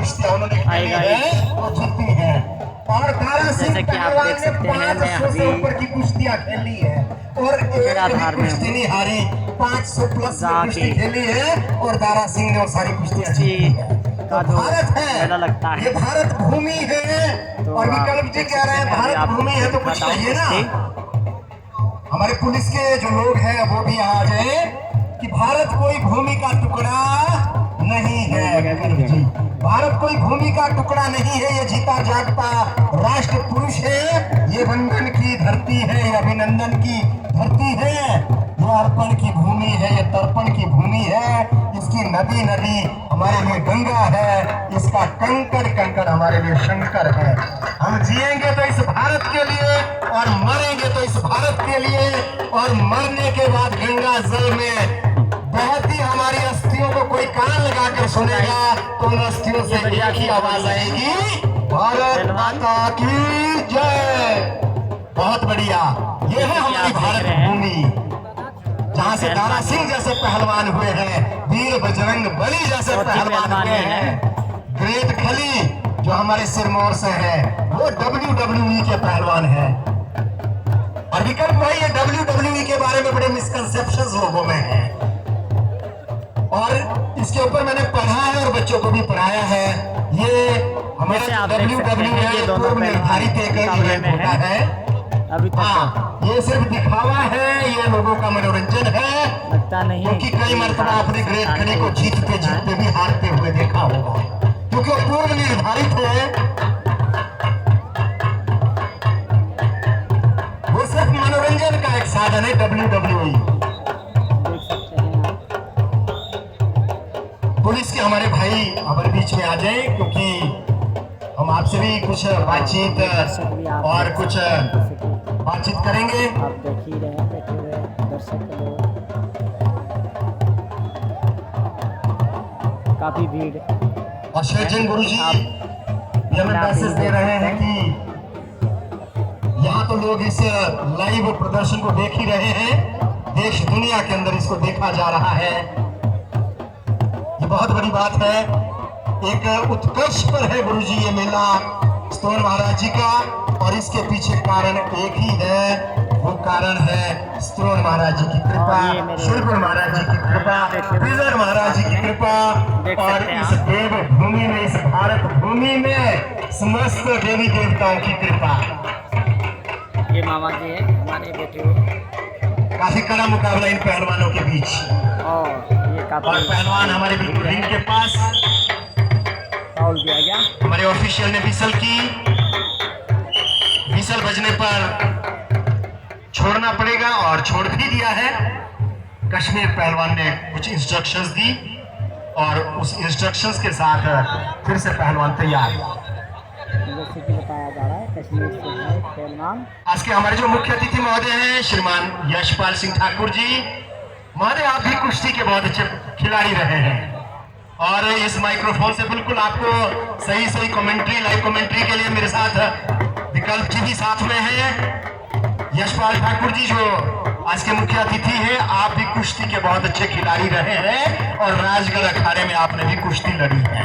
कुश्तियां उन्होंने खेली है वो जीती है। और तारा सिंह पहलवान ने 500 से ऊपर की कुश्तियां खेली है और एक भी कुश्ती नहीं हारी। 500 प्लस कुश्ती खेली है और तारा सिंह ने वो सारी कुश्तियां जीती है। तो भारत है, ये भारत भूमि है। और विकल्प जी कह रहे हैं भारत भूमि है तो कुछ चाहिए ना। हमारे पुलिस के जो लोग हैं वो भी यहाँ आ जाए कि भारत कोई भूमि का टुकड़ा नहीं है। जी, भारत कोई भूमि का टुकड़ा नहीं है, ये जीता जागता राष्ट्र पुरुष है। ये वंदन की धरती है, ये अभिनंदन की धरती है, ये अर्पण की भूमि है, ये तर्पण की भूमि है। इसकी नदी नदी हमारे लिए गंगा है, इसका कंकड़ कंकड़ हमारे लिए शंकर है। हम जिएंगे तो इस भारत के लिए और मरेंगे तो इस भारत के लिए। और मरने के बाद गंगा जल में बहती हमारी अस्थियों को कोई कान लगाकर सुनेगा तो उन अस्थियों से एक ही आवाज आएगी, भारत माता की जय। बहुत बढ़िया, ये है हमारी भारत भूमि जहाँ से दारा सिंह जैसे पहलवान हुए हैं, वीर बजरंग बली जैसे पहलवान हुए हैं। ग्रेट खली जो हमारे सिरमौर से है वो WWE के पहलवान है। और विकल्प भाई ये WWE के बारे में बड़े मिसकंसेप्शंस लोगों में है और इसके ऊपर मैंने पढ़ा है और बच्चों को भी पढ़ाया है। ये हमारा WWE पूर्व निर्धारित एक इवेंट होता है। हाँ, ये सिर्फ दिखावा है, ये लोगों का मनोरंजन है। लगता नहीं क्योंकि कई मरतबा आपने ग्रेट खली को जीतते जीतते भी हारते हुए देखा होगा क्योंकि वो पूर्व निर्धारित है। वो सिर्फ मनोरंजन का एक साधन है WWE। पुलिस के हमारे भाई हमारे बीच में आ जाए क्योंकि हम आपसे भी कुछ बातचीत और कुछ बातचीत करेंगे। आप देख ही रहे हैं बैठे हुए दर्शक लोग, काफी भीड़। और शेरचंद गुरु जी हमें मैसेज दे रहे हैं कि यहाँ तो लोग इस लाइव प्रदर्शन को देख ही रहे हैं, देश दुनिया के अंदर इसको देखा जा रहा है। ये बहुत बड़ी बात है, एक उत्कर्ष पर है गुरु जी ये मेला स्तोन महाराज जी का। और इसके पीछे कारण एक ही है, वो कारण है स्तोन महाराज जी की कृपा, शिवपुर महाराज जी की कृपा, बिजर महाराज जी की कृपा। और इस देव भूमि में, इस भारत भूमि में समस्त देवी देवताओं की कृपा। ये मामा जी है हमारे बैठे हुए। काफी कड़ा मुकाबला इन पहलवानों के बीच और ये काफी और पहलवान हमारे रिंग के पास फाउल दिया गया। हमारे ऑफिशियल ने विसल की, विसल बजने पर छोड़ना पड़ेगा और छोड़ भी दिया है। कश्मीर पहलवान ने कुछ इंस्ट्रक्शंस दी और उस इंस्ट्रक्शंस के साथ फिर से पहलवान तैयार। जैसे कि बताया जा रहा है कश्मीर से है पहलवान। आज के हमारे जो मुख्य अतिथि महोदय हैं श्रीमान यशपाल सिंह ठाकुर जी महोदय, आप भी कुश्ती के बहुत अच्छे खिलाड़ी रहे हैं और इस माइक्रोफोन से बिल्कुल आपको सही सही कमेंट्री, लाइव कमेंट्री के लिए मेरे साथ विकल्प जी भी साथ में है। यशपाल ठाकुर जी जो आज के मुख्य अतिथि हैं, आप भी कुश्ती के बहुत अच्छे खिलाड़ी रहे हैं और राजगढ़ अखाड़े में आपने भी कुश्ती लड़ी है।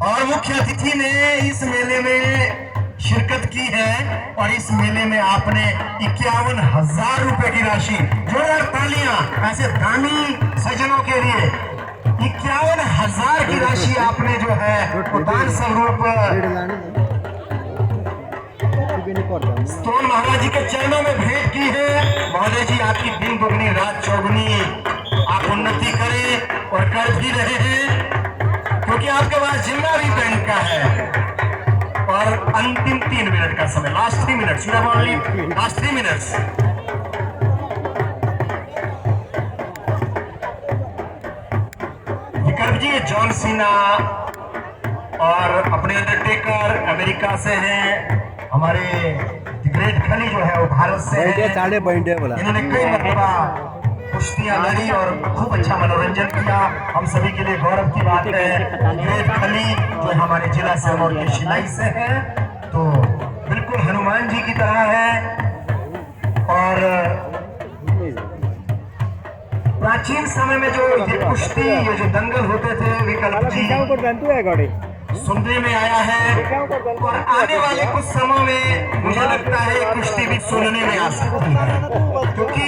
और मुख्य अतिथि ने इस मेले में शिरकत की है और इस मेले में आपने 51,000 रुपए की राशि, जोरदार तालियां ऐसे दानी सज्जनों के लिए। 51,000 की राशि आपने जो है वो दान स्वरूप स्तोन महाराज जी के चरणों में भेंट की है। महोदय जी आपकी दिन दुगनी रात चौगुनी आप उन्नति करें और कर भी रहे हैं क्योंकि आपके पास जिम्मा भी बैंक का है। और अंतिम 3 मिनट का समय, लास्ट 3 मिनट्स, लास्ट 3 मिनट्स। विकल्प जी जॉन सीना और अपने अंडरटेकर अमेरिका से हैं, हमारे ग्रेट खली जो है वो भारत से है। इन्होंने कई मरतबा कुश्तियां लड़ी और खूब अच्छा मनोरंजन किया। हम सभी के लिए गौरव की बात है। ग्रेट खली जो हमारे जिला सिरमौर के शिलाई से है तो बिल्कुल हनुमान जी की तरह है और प्राचीन समय में जो ये कुश्ती, ये जो दंगल होते थे, विकल्प जी सुनने में आया है और आने वाले कुछ समय में मुझे लगता है कुश्ती भी सुनने में आ सकती है, क्योंकि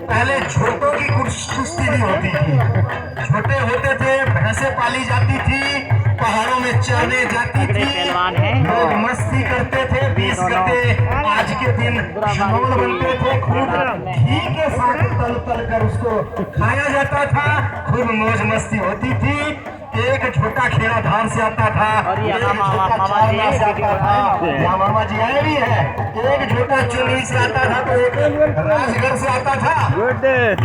पहले छोटों की कुश्ती भी होती थी। छोटे होते थे, भैंसे पाली जाती थी, पहाड़ों में चरने जाती थी, लोग मस्ती करते थे, बीस करते। आज के दिन खिलौने बनते थे, खूब घी के साथ तल तल कर उसको खाया जाता था, खूब मौज मस्ती होती थी। एक छोटा खेड़ा धार से आता था, एक छोटा चारना से आता था, यहाँ मामा जी आए भी है, एक छोटा चुनी से आता था, तो एक राजगढ़ से आता था,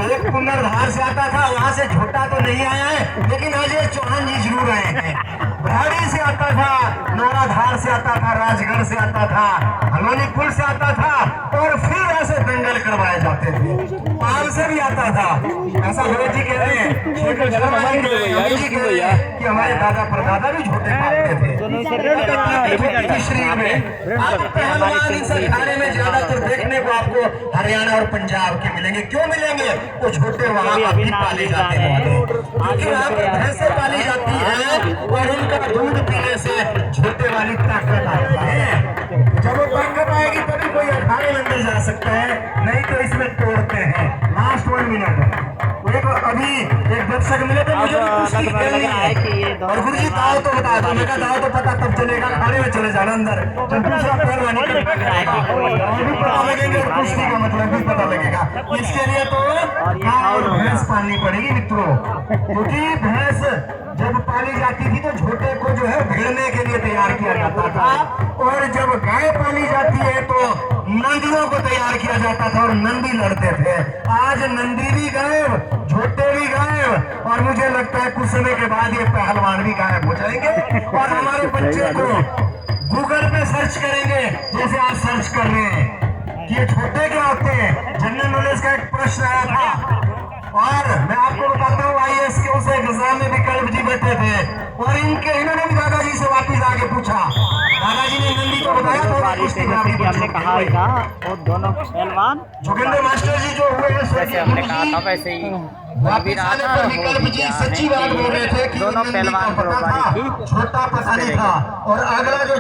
एक पुनर्धार से आता था। वहाँ से छोटा तो नहीं आया है, लेकिन अजय चौहान जी जरूर आए हैं। भाड़ी से आता था, नौराधार से आता था, राजगढ़ से आता था, हलोनी पुल से आता था, और फिर ऐसे दंगल करवाए जाते थे। पाल से भी आता था। ऐसा भगत जी कह रहे हैं, जी कह रहे हैं कि हमारे दादा परदादा भी झोटे पालते थे शरीर में। आप पहलवान इस अखाड़े में ज्यादातर देखने को आपको हरियाणा और पंजाब के मिलेंगे। क्यों मिलेंगे? वो झोटे वहाँ अभी पाले जाते हैं, क्योंकि वहाँ पर भैंसे पाली जाती है और उनका दूध पीने से झोटे वाली ताकत आती है। जब वो ताकत आएगी तभी कोई अखाड़े में अंदर जा सकता है, नहीं तो इसमें तोड़ते हैं। लास्ट 1 मिनट, अभी एक दर्शक मिले थे, मुझे भी कुश्ती खेलनी है और गुरुजी दाव तो बता दो। मैं कहा दाव तो पता तब चलेगा, खाने में चले जाना अंदर, जब दूसरा पहलवानी करने लगेगा और भी पता लगेगा, कुश्ती का मतलब भी पता लगेगा। इसके लिए तो गाय और भैंस पालनी पड़ेगी मित्रों, क्योंकि भैंस जब पाली जाती थी तो झोटे को जो है भिड़ने के लिए तैयार किया जाता था, और जब गाय पाली जाती है तो नंदियों को तैयार किया जाता था और नंदी लड़ते थे। आज नंदी भी गायब, झोटे भी गायब, और मुझे लगता है कुछ समय के बाद ये पहलवान भी गायब हो जाएंगे और हमारे बच्चे को गूगल पे सर्च करेंगे, जैसे आप सर्च कर रहे हैं कि ये झोटे क्या होते हैं। जनरल नॉलेज का एक प्रश्न आया था और मैं आपको बताता हूँ, IAS के उस एग्जाम में विकल्प जी बैठे थे और इन्होंने भी दादाजी से वापिस आके पूछा, दादाजी ने नंदी को बताया तो हमने कहा था वो दोनों पहलवान जोगिंदर मास्टर जी जो हुए हैं, जैसे हमने कहा था वैसे ही वापिस आने पर विकल्प जी सच्ची बात बोल रहे थे कि दोनों पहलवान छोटा पता नहीं था और अगला जो